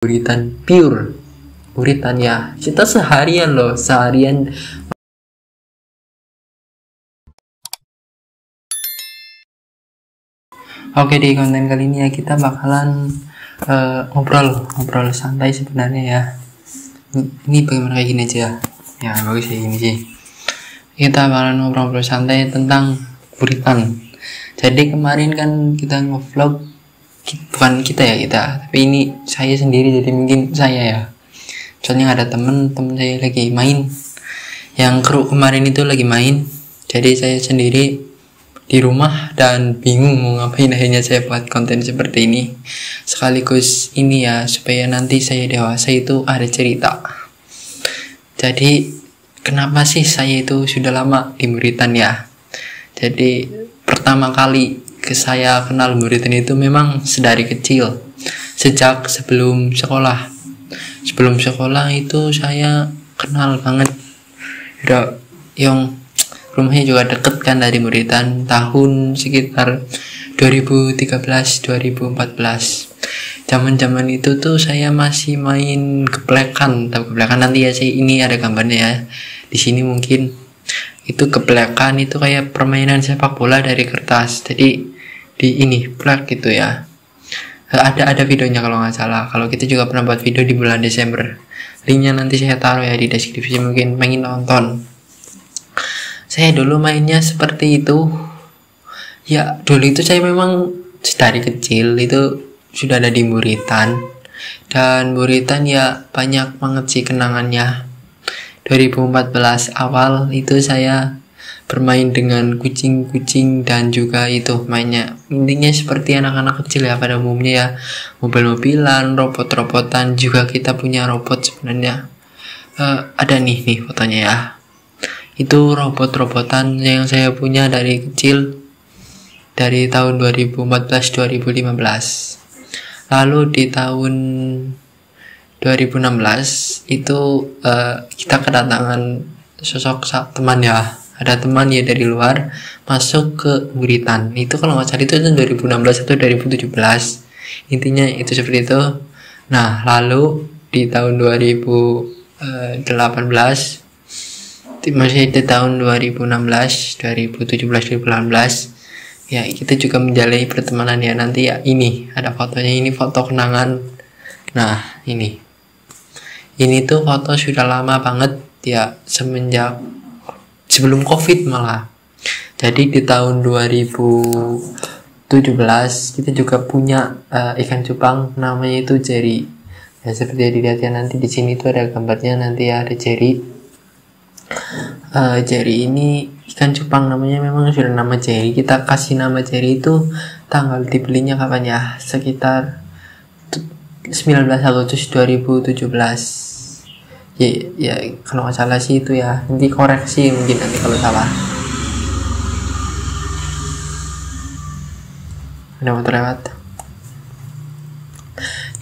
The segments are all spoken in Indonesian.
buritan pure, buritan ya. Kita seharian loh, seharian. Oke, di konten kali ini ya kita bakalan ngobrol santai sebenarnya ya. Ini bagaimana kayak gini aja ya, bagus kayak gini sih. Kita bakalan ngobrol santai tentang buritan. Jadi kemarin kan kita ngevlog, bukan kita ya tapi ini saya sendiri, jadi mungkin saya ya, soalnya ada temen saya lagi main, yang kru kemarin itu lagi main, jadi saya sendiri di rumah dan bingung mau ngapain. Akhirnya saya buat konten seperti ini sekaligus ini ya, supaya nanti saya dewasa itu ada cerita. Jadi kenapa sih saya itu sudah lama di buritan ya? Jadi pertama kali saya kenal buritan itu memang sedari kecil, sejak sebelum sekolah. Sebelum sekolah itu saya kenal banget, udah yang rumahnya juga deket kan dari buritan, tahun sekitar 2013-2014. Zaman itu tuh saya masih main geplekan. Tahu geplekan? Nanti ya saya ini ada gambarnya ya di sini mungkin. Itu geplekan itu kayak permainan sepak bola dari kertas, jadi di ini plak gitu ya. Ada videonya kalau nggak salah. Kalau kita juga pernah buat video di bulan Desember, linknya nanti saya taruh ya di deskripsi, mungkin pengen nonton. Saya dulu mainnya seperti itu ya. Dulu itu saya memang dari kecil itu sudah ada di buritan, dan buritan ya banyak banget sih kenangannya. 2014 awal itu saya bermain dengan kucing-kucing dan juga itu mainnya intinya seperti anak-anak kecil ya pada umumnya ya, mobil-mobilan, robot-robotan, juga kita punya robot sebenarnya. Ada nih fotonya ya, itu robot-robotan yang saya punya dari kecil, dari tahun 2014-2015. Lalu di tahun 2016 itu kita kedatangan sosok teman ya. Ada teman ya dari luar masuk ke buritan. Itu kalau nggak salah itu 2016 atau 2017. Intinya itu seperti itu. Nah, lalu di tahun 2018, masih di tahun 2016, 2017, 2018 ya, kita juga menjalani pertemanan ya. Nanti ya ini ada fotonya, ini foto kenangan. Nah, ini tuh foto sudah lama banget ya, semenjak sebelum COVID malah. Jadi di tahun 2017 kita juga punya ikan cupang, namanya itu Jerry. Ya seperti yang dilihat ya, nanti di sini tuh ada gambarnya, nanti ya ada Jerry. Jerry ini ikan cupang, namanya memang sudah nama Jerry. Kita kasih nama Jerry itu tanggal dibelinya kapan ya? Sekitar 19 Agustus 2017. Ya kalau nggak salah sih itu ya, nanti koreksi mungkin nanti kalau salah. Ada motor lewat.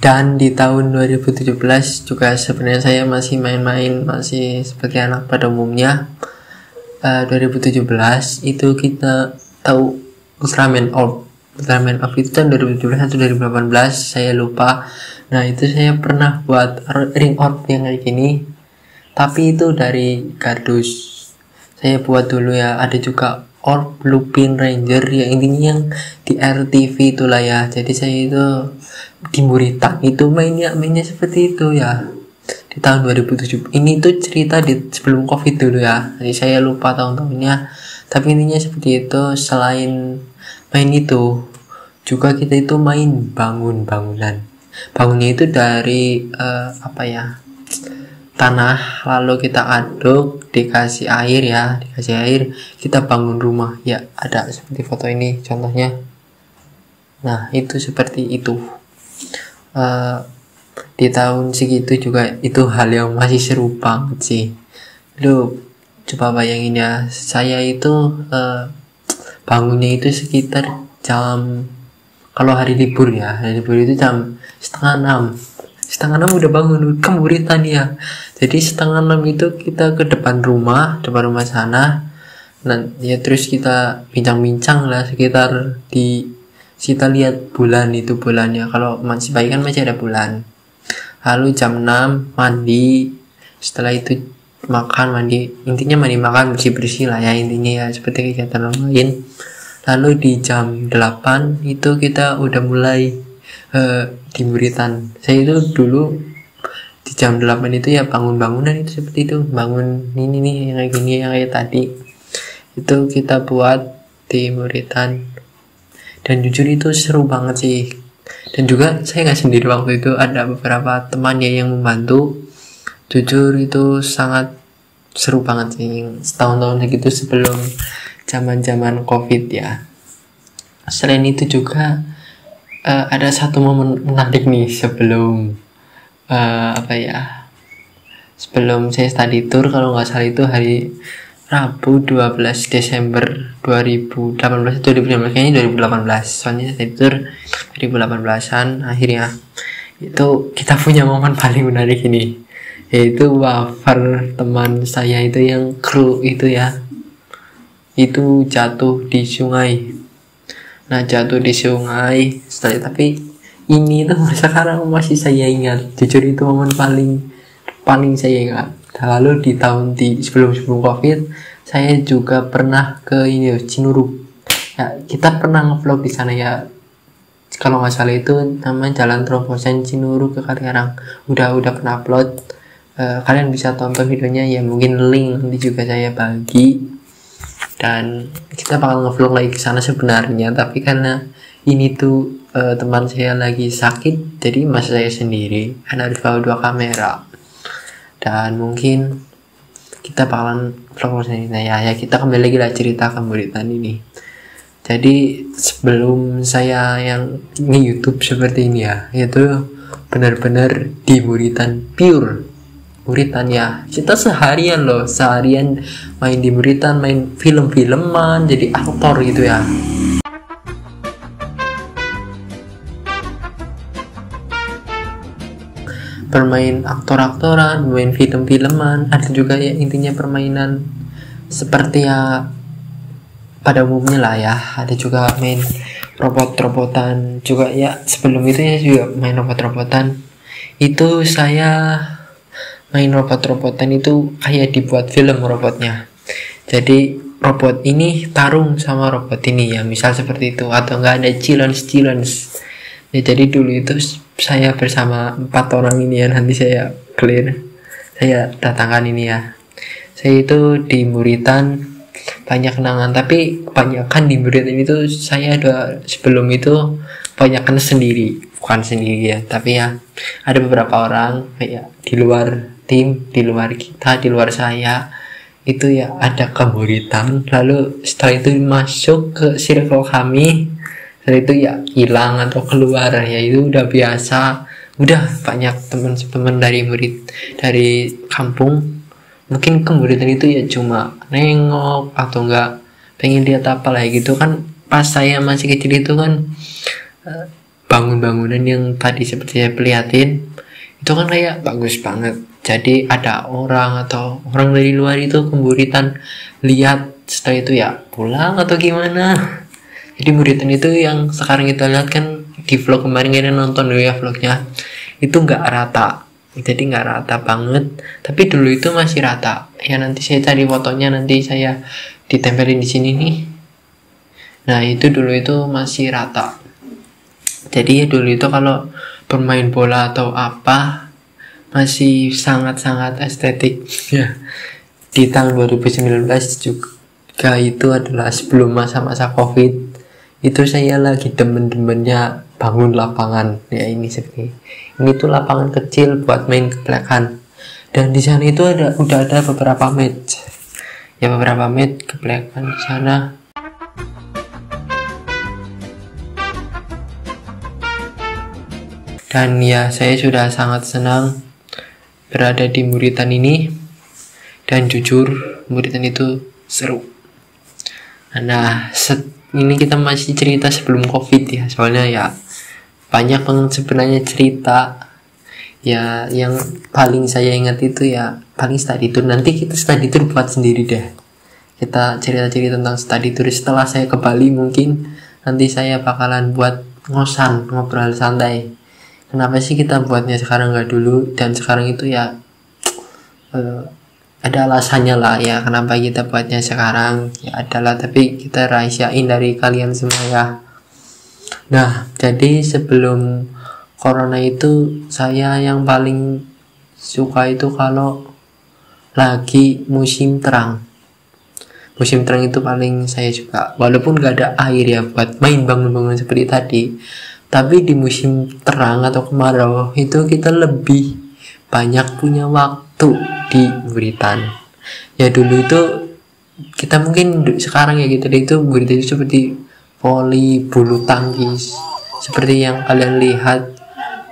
Dan di tahun 2017 juga sebenarnya saya masih main-main, masih seperti anak pada umumnya. 2017 itu kita tahu Ultraman Orb. Ultraman Orb itu tahun 2017 atau 2018 saya lupa. Nah itu saya pernah buat ring orb yang kayak gini, tapi itu dari kardus. Saya buat dulu ya. Ada juga orb Lupin Ranger ya, intinya yang di RTV itulah ya. Jadi saya itu di buritan itu mainnya seperti itu ya, di tahun 2007. Ini tuh cerita di sebelum COVID dulu ya, jadi saya lupa tahun-tahunnya, tapi intinya seperti itu. Selain main itu juga kita itu main bangunnya itu dari tanah, lalu kita aduk, dikasih air, kita bangun rumah ya. Ada seperti foto ini contohnya. Nah itu seperti itu. Di tahun segitu juga itu hal yang masih seru banget sih. Lu coba bayangin ya, saya itu bangunnya itu sekitar jam, kalau hari libur ya, hari libur itu jam setengah 6 udah bangun, ke buritan ya. Jadi setengah 6 itu kita ke depan rumah sana. Nah ya terus kita bincang-bincang lah sekitar kita lihat bulan itu, bulannya kalau masih pagi kan masih ada bulan. lalu jam 6 mandi, setelah itu makan, mandi, intinya mandi, makan, bersih-bersih lah ya, intinya ya seperti kegiatan lain. Lalu di jam 8 itu kita udah mulai di Muritan. Saya itu dulu di jam 8 itu ya bangun-bangunan itu seperti itu, bangun ini nih yang kayak gini, yang kayak tadi itu kita buat di Muritan. Dan jujur itu seru banget sih. Dan juga saya nggak sendiri waktu itu, ada beberapa temannya yang membantu. Jujur itu sangat seru banget sih, setahun-tahun segitu sebelum zaman COVID ya. Selain itu juga ada satu momen menarik nih sebelum sebelum saya study tour, kalau nggak salah itu hari Rabu 12 Desember 2018 kayaknya 2018, soalnya study tour 2018an. Akhirnya itu kita punya momen paling menarik ini, yaitu wafer teman saya itu yang kru itu ya, itu jatuh di sungai. Nah, jatuh di sungai tapi ini tuh sekarang masih saya ingat, jujur itu momen paling saya ingat. Lalu di sebelum COVID saya juga pernah ke ini Cinurug ya, kita pernah ngevlog di sana ya, kalau nggak salah itu namanya Jalan Terobosan Cinurug ke Kaligarang. Udah pernah upload, kalian bisa tonton videonya ya, mungkin link nanti juga saya bagi. Dan kita bakal ngevlog lagi ke sana sebenarnya, tapi karena ini tuh teman saya lagi sakit, jadi mas saya sendiri kan harus bawa 2 kamera. Dan mungkin kita bakalan vlog sini. Nah ya kita kembali lagi lah cerita ke Muritan ini. Jadi sebelum saya yang nge-YouTube seperti ini ya, itu benar-benar di Muritan, pure Muritan ya. Kita seharian main di Muritan, main film-filman, jadi aktor gitu ya. Bermain aktor-aktoran, bermain film-filman, ada juga ya intinya permainan seperti ya pada umumnya lah ya. Ada juga main robot-robotan juga ya, sebelum itu ya juga main robot-robotan. Itu saya main robot-robotan itu kayak dibuat film robotnya, jadi robot ini tarung sama robot ini ya, misal seperti itu, atau enggak ada challenge ya. Jadi dulu itu saya bersama 4 orang ini ya, nanti saya datangkan ini ya. Saya itu di Muritan banyak kenangan, tapi kebanyakan di Muritan itu saya sebelum itu kebanyakan bukan sendiri ya, tapi ya ada beberapa orang kayak di luar tim, di luar kita, di luar saya itu ya ada ke Muritan. Lalu setelah itu masuk ke circle kami, setelah itu ya hilang atau keluar ya, itu udah biasa. Udah banyak teman-teman dari kampung mungkin ke Muritan itu ya cuma nengok atau enggak pengen lihat apa lah gitu kan. Pas saya masih kecil itu kan bangunan yang tadi seperti saya perlihatin itu kan kayak bagus banget. Jadi ada orang dari luar itu ke Muritan lihat, setelah itu ya pulang atau gimana. Jadi Muritan itu yang sekarang kita lihat kan di vlog kemarin, kita nonton dulu ya vlognya, itu nggak rata, jadi nggak rata banget, tapi dulu itu masih rata ya. Nanti saya cari fotonya, nanti saya ditempelin di sini nih. Nah itu dulu itu masih rata, jadi ya dulu itu kalau bermain bola atau apa masih sangat-sangat estetik ya. Di tahun 2019 juga itu adalah sebelum masa-masa COVID. Itu saya lagi demen-demennya bangun lapangan ya, ini seperti ini tuh lapangan kecil buat main keplekan. Dan di sana itu udah ada beberapa match keplekan di sana. Dan ya saya sudah sangat senang berada di Muritan ini, dan jujur Muritan itu seru. Nah ini kita masih cerita sebelum COVID ya, soalnya ya banyak banget sebenarnya cerita ya. Yang paling saya ingat itu ya paling study tour. Nanti kita study tour buat sendiri deh, kita cerita-cerita tentang study tour setelah saya ke Bali. Mungkin nanti saya bakalan buat ngobrol santai kenapa sih kita buatnya sekarang nggak dulu, dan sekarang itu ya ada alasannya lah ya kenapa kita buatnya sekarang ya adalah, tapi kita rahasiain dari kalian semua ya. Nah, jadi sebelum corona itu saya yang paling suka itu kalau lagi musim terang. Musim terang itu paling saya suka, walaupun gak ada air ya buat main bangun-bangun seperti tadi, tapi di musim terang atau kemarau itu kita lebih banyak punya waktu di Buritan. Ya dulu itu kita mungkin sekarang ya gitu deh, itu Buritan itu seperti voli, bulu tangkis, seperti yang kalian lihat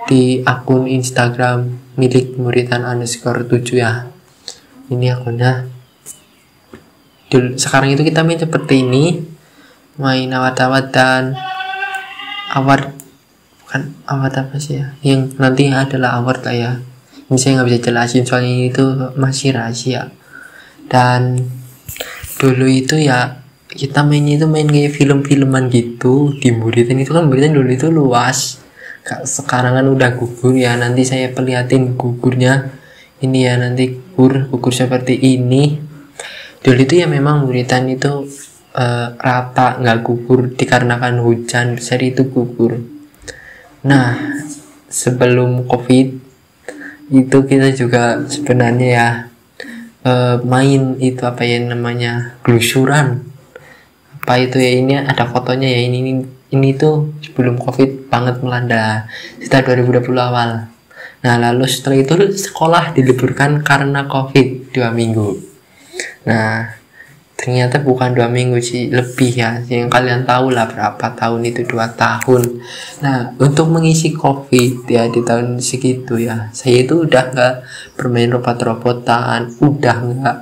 di akun Instagram milik Muritan_7 ya. Ini akunnya. Dulu, sekarang itu kita main seperti ini, main awat-awat dan award, bukan award apa sih ya, yang nanti adalah award lah ya. Ini saya nggak bisa jelasin soalnya ini itu masih rahasia. Dan dulu itu ya kita mainnya itu main kayak film-filman gitu di Buritan. Itu kan Buritan dulu itu luas, sekarang kan udah gugur ya. Nanti saya perlihatin gugurnya ini ya, nanti gugur seperti ini. Dulu itu ya memang Buritan itu rata, nggak gugur dikarenakan hujan besar itu gugur. Nah, sebelum COVID itu kita juga sebenarnya ya main itu apa ya namanya, glusuran apa itu ya, ini ada fotonya ya, ini tuh sebelum COVID banget melanda sekitar 2020 awal. Nah, lalu setelah itu sekolah diliburkan karena COVID 2 minggu. Nah, ternyata bukan 2 minggu sih, lebih ya, yang kalian tahu lah berapa tahun itu, 2 tahun. Nah, untuk mengisi COVID ya di tahun segitu ya, saya itu udah nggak bermain robot-robotan, udah nggak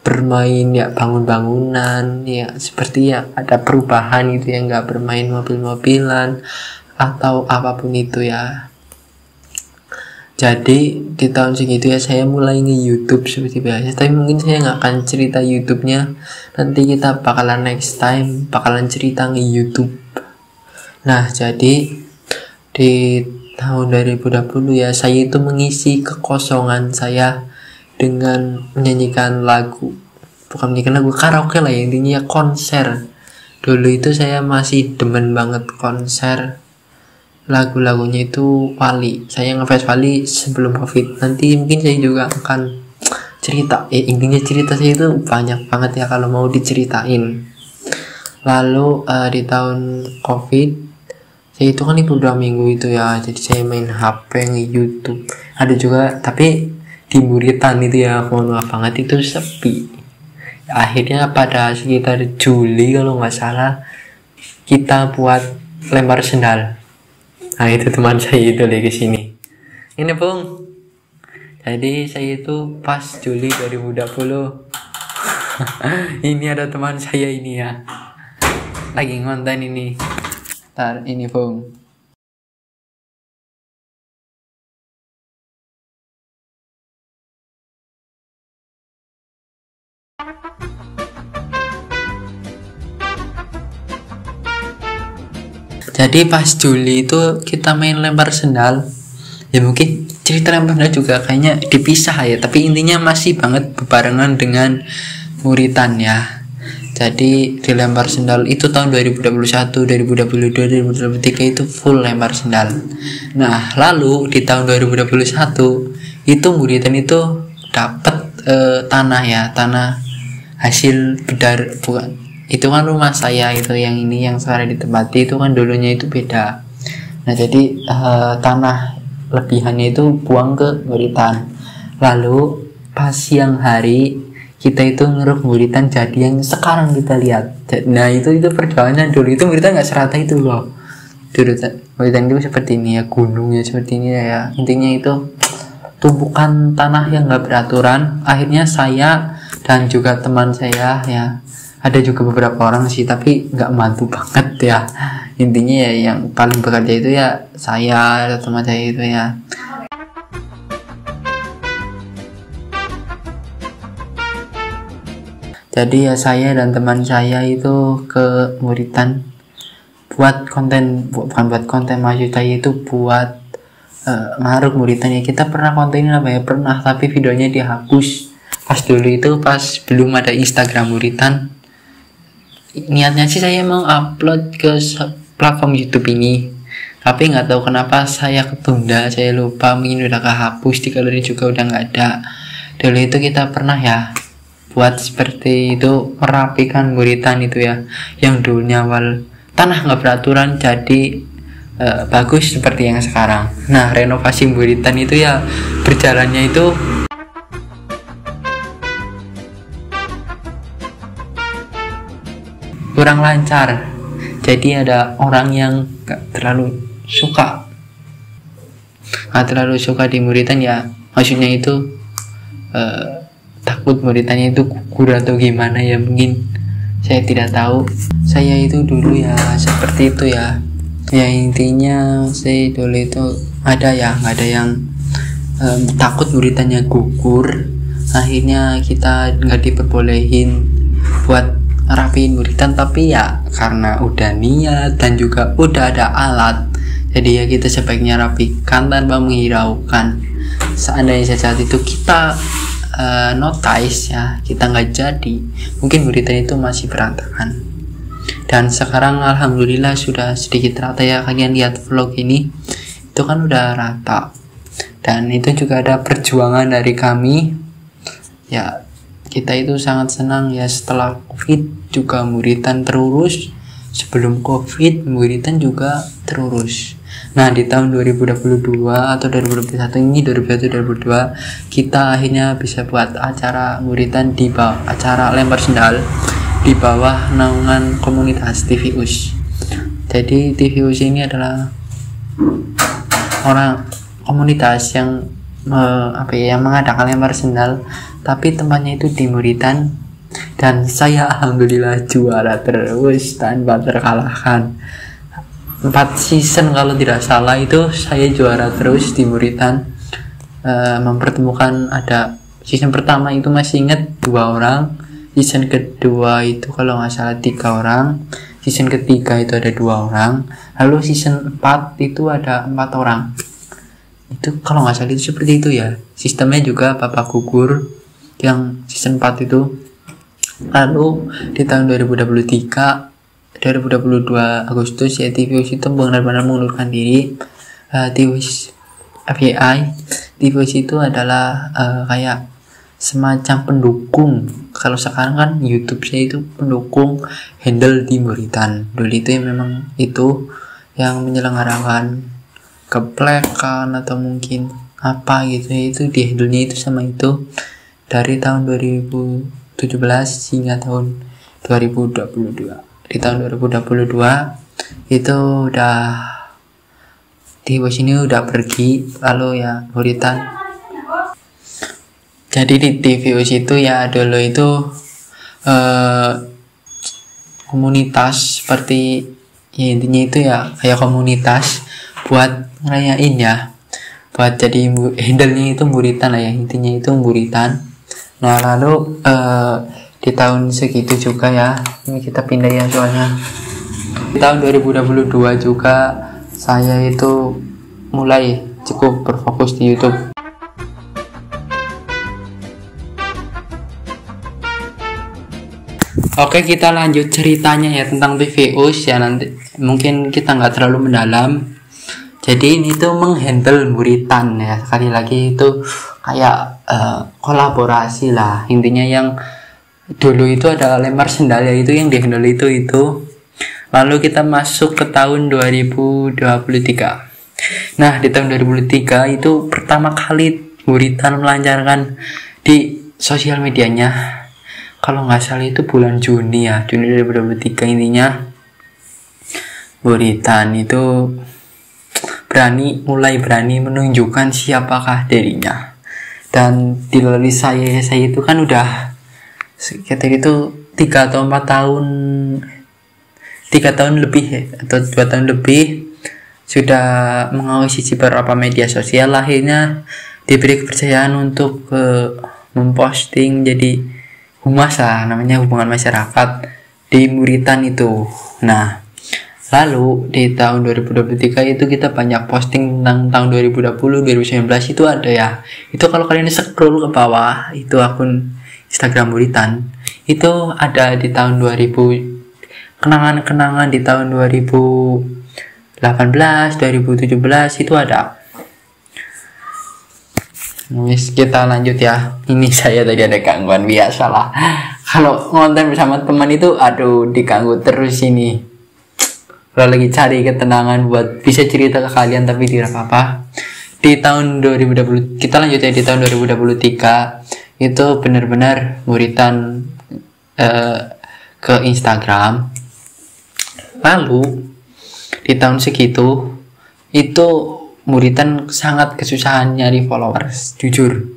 bermain ya bangun-bangunan ya, seperti ya ada perubahan gitu ya, nggak bermain mobil-mobilan atau apapun itu ya. Jadi di tahun segitu ya saya mulai nge-YouTube seperti biasa, tapi mungkin saya nggak akan cerita YouTube-nya, nanti kita bakalan next time bakalan cerita nge-YouTube. Nah, jadi di tahun 2020 ya saya itu mengisi kekosongan saya dengan menyanyikan lagu, bukan menyanyikan lagu, karaoke lah ya, intinya konser. Dulu itu saya masih demen banget konser, lagu-lagunya itu Wali. Saya ngefans Wali sebelum COVID. Nanti mungkin saya juga akan cerita. Intinya cerita saya itu banyak banget ya kalau mau diceritain. Lalu di tahun COVID, saya itu kan libur 2 minggu itu ya. Jadi saya main HP, nge-YouTube. Ada juga, tapi di Buritan itu ya, mohon maaf banget itu sepi. Akhirnya pada sekitar Juli kalau nggak salah, kita buat lempar sendal. Nah, itu teman saya itu lagi sini. Ini Bung. Jadi saya itu pas Juli 2020. Ini ada teman saya ini ya. Lagi ngonten ini. Ntar ini Bung. Jadi pas Juli itu kita main lempar sendal. Ya mungkin cerita lempar sendal juga kayaknya dipisah ya, tapi intinya masih banget berbarengan dengan Muritan ya. Jadi di lempar sendal itu tahun 2021, 2022, 2023 itu full lempar sendal. Nah, lalu di tahun 2021 itu Muritan itu dapat tanah ya, tanah hasil bedar, bukan, itu kan rumah saya itu yang ini yang sekarang ditempati itu kan dulunya itu beda. Nah, jadi tanah lebihannya itu buang ke Buritan. Lalu pas siang hari kita itu ngeruk Buritan jadi yang sekarang kita lihat. Nah, itu perjuangannya dulu itu Buritan nggak serata itu loh. Dulu Buritan itu seperti ini ya, gunungnya seperti ini ya. Intinya itu tumpukan tanah yang nggak beraturan. Akhirnya saya dan juga teman saya ya, ada juga beberapa orang sih tapi nggak mantu banget ya, intinya ya yang paling bekerja itu ya saya dan teman saya itu ya. Jadi ya saya dan teman saya itu ke Buritan buat konten, bukan buat konten, maksud saya itu buat ngaruh muritan ya. Kita pernah kontenin apa ya, pernah, tapi videonya dihapus. Pas dulu itu pas belum ada Instagram muritan, niatnya sih saya mau upload ke platform YouTube ini, tapi nggak tahu kenapa saya ketunda, saya lupa, mungkin udah kehapus di galeri juga udah nggak ada. Dulu itu kita pernah ya buat seperti itu, merapikan muritan itu ya, yang dulunya awal tanah nggak beraturan jadi bagus seperti yang sekarang. Nah, renovasi muritan itu ya berjalannya itu kurang lancar. Jadi ada orang yang gak terlalu suka di muritan ya, maksudnya itu takut muritannya itu gugur atau gimana ya, mungkin saya tidak tahu. Saya itu dulu ya seperti itu ya. Ya intinya saya dulu itu nggak ada yang takut muritannya gugur. Akhirnya kita nggak diperbolehin buat rapiin muritan, tapi ya karena udah niat dan juga udah ada alat, jadi ya kita sebaiknya rapikan tanpa menghiraukan. Seandainya saat itu kita notice ya, kita nggak jadi, mungkin muritan itu masih berantakan. Dan sekarang alhamdulillah sudah sedikit rata ya. Kalian lihat vlog ini itu kan udah rata, dan itu juga ada perjuangan dari kami ya. Kita itu sangat senang ya, setelah COVID juga muritan terurus, sebelum COVID muritan juga terurus. Nah, di tahun 2022 atau 2021 ini, 2022 kita akhirnya bisa buat acara muritan di bawah, acara lempar sendal di bawah naungan komunitas TVUS. Jadi TVUS ini adalah orang komunitas yang yang mengadakan lempar sendal, tapi tempatnya itu di muritan, dan saya alhamdulillah juara terus tanpa terkalahkan. 4 season kalau tidak salah itu saya juara terus di muritan. Mempertemukan, ada season pertama itu masih ingat 2 orang, season kedua itu kalau nggak salah 3 orang, season ketiga itu ada 2 orang, lalu season 4 itu ada 4 orang. Itu kalau nggak salah itu seperti itu ya. Sistemnya juga babak gugur yang season 4 itu. Lalu di tahun 2022 Agustus ya, TVUS itu benar-benar mengundurkan diri. TVUS FYI, TVUS itu adalah kayak semacam pendukung. Kalau sekarang kan YouTube saya itu pendukung handle di muritan. Dulu itu memang itu yang menyelenggarakan keplekan atau mungkin apa gitu ya, itu di handle-nya itu sama itu dari tahun 2017 hingga tahun 2022. Di tahun 2022 itu udah di sini udah pergi, lalu ya muritan. Jadi di TVUS itu ya dulu itu komunitas seperti ya, intinya itu ya kayak komunitas buat ngerayain ya, buat jadi handle-nya itu muritan lah ya, intinya itu muritan. Nah lalu di tahun segitu juga ya, ini kita pindah ya soalnya. Di tahun 2022 juga saya itu mulai cukup berfokus di YouTube. Oke, kita lanjut ceritanya ya tentang TVUS ya. Nanti mungkin kita nggak terlalu mendalam. Jadi ini tuh menghandle muritan ya, sekali lagi itu kayak kolaborasi lah. Intinya yang dulu itu ada lempar sendal ya, itu yang dihandle itu. Lalu kita masuk ke tahun 2023. Nah di tahun 2023 itu pertama kali muritan melancarkan di sosial medianya. Kalau nggak salah itu bulan Juni ya, Juni 2023. Intinya muritan itu mulai berani menunjukkan siapakah dirinya. Dan di lalui saya itu kan udah sekitar itu 3 atau 4 tahun, 3 tahun lebih ya, atau 2 tahun lebih sudah mengawasi beberapa media sosial. Akhirnya diberi kepercayaan untuk memposting jadi humas lah, namanya hubungan masyarakat di muritan itu. Nah Lalu di tahun 2023 itu kita banyak posting tentang tahun 2020, 2019 itu ada ya. Itu kalau kalian scroll ke bawah itu akun Instagram Muritan itu ada di tahun 2000, kenangan-kenangan di tahun 2018, 2017 itu ada. Kita lanjut ya. Ini saya tadi ada gangguan biasalah. Kalau ngonten bersama teman itu aduh diganggu terus ini. Kalau lagi cari ketenangan buat bisa cerita ke kalian tapi tidak apa-apa. Di tahun 2020 kita lanjut ya, di tahun 2023 itu benar-benar Muritan ke Instagram. Lalu di tahun segitu itu Muritan sangat kesusahan nyari followers, jujur.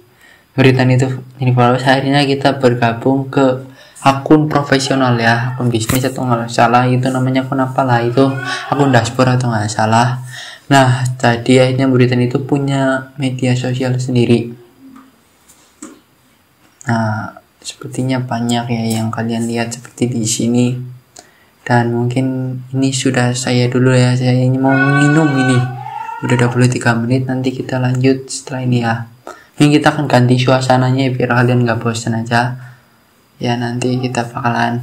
Muritan itu nyari followers, akhirnya kita bergabung ke akun profesional ya, akun bisnis atau nggak salah itu namanya, akun apalah itu, akun dashboard atau nggak salah. Nah tadi akhirnya Muritan itu punya media sosial sendiri. Nah sepertinya banyak ya yang kalian lihat seperti di sini. Dan mungkin ini sudah saya dulu ya, saya ini mau minum ini udah 23 menit, nanti kita lanjut setelah ini ya. Ini kita akan ganti suasananya biar kalian nggak bosan aja ya, nanti kita bakalan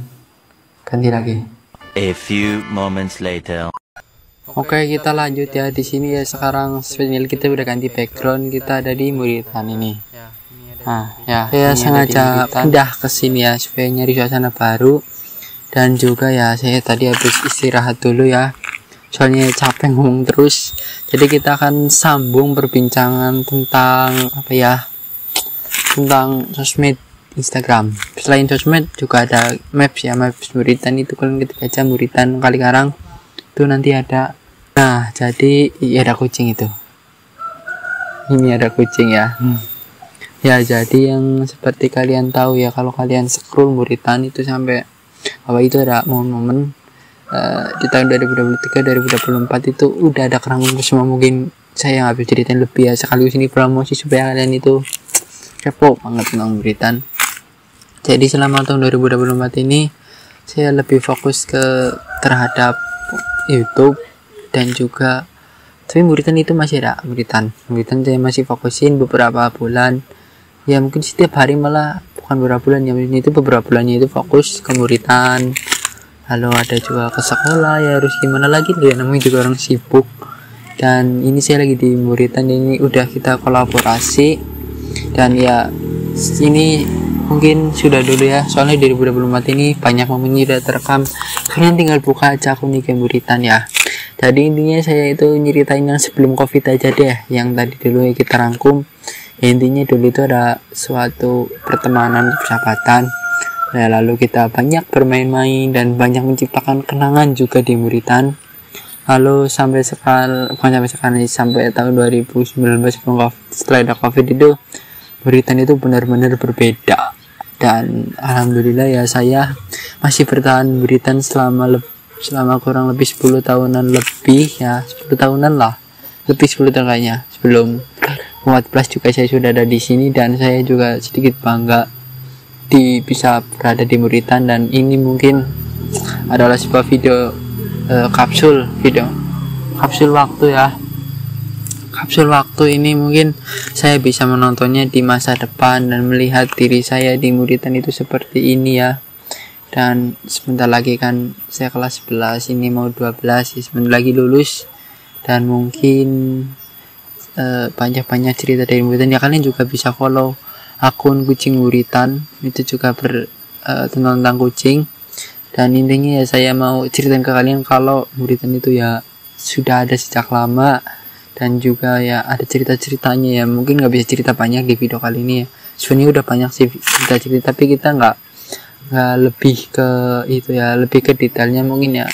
ganti lagi. A few moments later. Oke, kita lanjut ya. Di sini ya sekarang sebenarnya kita udah ganti background, kita ada di Muritan ini. Nah ya, saya sengaja pindah ke sini ya supaya nyari suasana baru. Dan juga ya saya tadi habis istirahat dulu ya, soalnya capek ngomong terus. Jadi kita akan sambung perbincangan tentang apa ya, tentang sosmed Instagram. Selain sosmed juga ada maps ya, maps Muritan itu kalian ketik aja Muritan Kalikarang itu nanti ada. Nah jadi ada kucing itu, ini ada kucing ya. Ya jadi yang seperti kalian tahu ya, kalau kalian scroll Muritan itu sampai apa itu ada momen-momen di tahun 2023 2024 itu udah ada kerangkum semua. Mungkin saya nggak bisa ceritain lebih ya, sekaligus ini promosi supaya kalian itu kepo banget tentang Muritan. Jadi selama tahun 2024 ini saya lebih fokus terhadap YouTube dan juga, tapi Muritan itu masih ada. Muritan saya masih fokusin beberapa bulan ya, mungkin setiap hari, malah bukan beberapa bulan ya, itu beberapa bulannya itu fokus ke Muritan. Lalu ada juga ke sekolah ya, harus gimana lagi tuh ya, namanya juga orang sibuk. Dan ini saya lagi di Muritan ini udah kita kolaborasi, dan ya ini mungkin sudah dulu ya, soalnya 2024 ini banyak momennya udah terekam. Kalian tinggal buka aja akun IG Muritan ya. Jadi intinya saya itu nyeritain yang sebelum COVID aja deh, yang tadi dulu ya kita rangkum. Ya, intinya dulu itu ada suatu pertemanan, persahabatan. Nah, lalu kita banyak bermain-main dan banyak menciptakan kenangan juga di Muritan. Lalu sampai sampai tahun 2019 setelah ada COVID itu Muritan itu benar-benar berbeda. Dan alhamdulillah ya saya masih bertahan Muritan selama kurang lebih 10 tahunan lebih ya, 10 tahunan lah, lebih 10 tahun kayaknya. Sebelum 14 juga saya sudah ada di sini, dan saya juga sedikit bangga bisa berada di Muritan. Dan ini mungkin adalah sebuah video kapsul waktu ya. Kapsul waktu ini mungkin saya bisa menontonnya di masa depan dan melihat diri saya di Muritan itu seperti ini ya. Dan sebentar lagi kan saya kelas 11, ini mau 12 ya, sebentar lagi lulus. Dan mungkin banyak-banyak cerita dari Muritan ya. Kalian juga bisa follow akun kucing Muritan, itu juga tentang kucing. Dan intinya ya saya mau ceritain ke kalian kalau Muritan itu ya sudah ada sejak lama. Dan juga ya ada cerita-ceritanya ya, mungkin nggak bisa cerita banyak di video kali ini ya. Sebenarnya udah banyak sih cerita-cerita, tapi kita nggak lebih ke itu ya, lebih ke detailnya mungkin ya.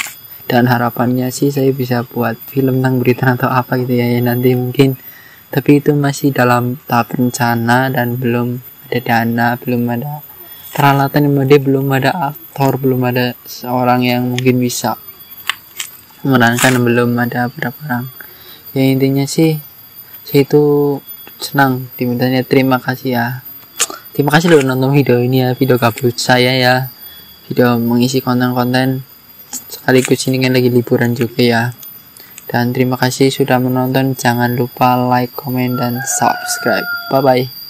Dan harapannya sih saya bisa buat film tentang Muritan atau apa gitu ya, nanti mungkin. Tapi itu masih dalam tahap rencana dan belum ada dana, belum ada peralatan, belum ada aktor, belum ada seorang yang mungkin bisa memerankan, belum ada beberapa orang. Ya intinya sih saya itu senang dimintanya. Terima kasih ya, terima kasih loh nonton video ini ya, video gabut saya ya, video mengisi konten-konten sekaligus ini kan lagi liburan juga ya. Dan terima kasih sudah menonton, jangan lupa like, comment, dan subscribe. Bye bye.